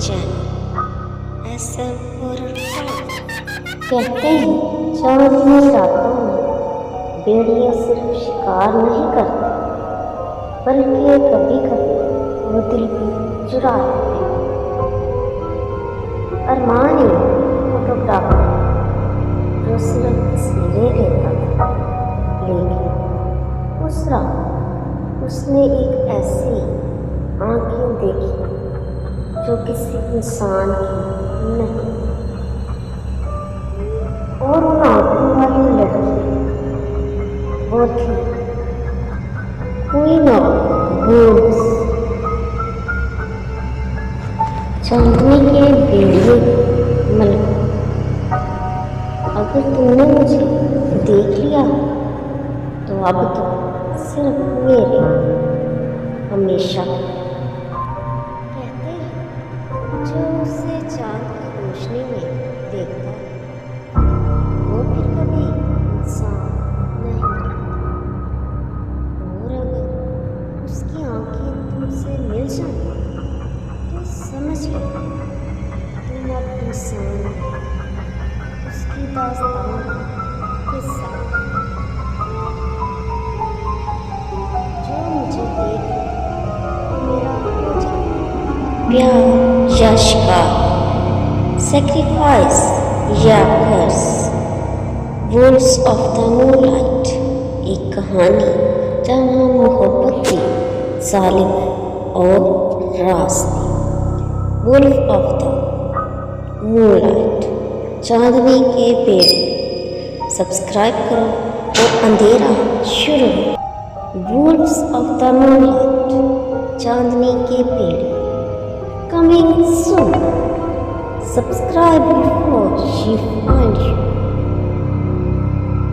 Channel SM horror कहते हैं चांदनी रातों में भेड़िया सिर्फ शिकार नहीं करते बल्कि कभी कभी वो दिल भी चुरा लेते हैं। अरमान एक फोटोग्राफर जो सिर्फ तस्वीरें लेता था, लेकिन उस रात उसने एक ऐसी आंखें देखी जो किसी इंसान की नहीं, और उन आंखों वाली लड़की वो थी क्वीन ऑफ वुड्स, चांदनी के भेड़िए मलका। अगर तुमने मुझे देख लिया तो अब तो सिर्फ मेरे हमेशा। कहते हैं जो उसे चांद की रोशनी में देखता वो फिर कभी इंसान नहीं रहता, और अगर उसकी आंखें तुमसे मिल जाएं तो समझ लो तुम अब इंसान हो, उसकी दास्तान के साथ। जो मुझे देख वो मेरा हो जाए, प्यार या शिकार, सैक्रिफाइस या कर्स। वुल्व्स ऑफ द मूनलाइट एक कहानी जहाँ मोहब्बत थी, जालिम और राज थी। वुल्व ऑफ द मूनलाइट, चांदनी के पेड़। सब्सक्राइब करो और अंधेरा शुरू हो। वुल्व्स ऑफ द मूनलाइट, चांदनी के पेड़। Coming soon. Subscribe before you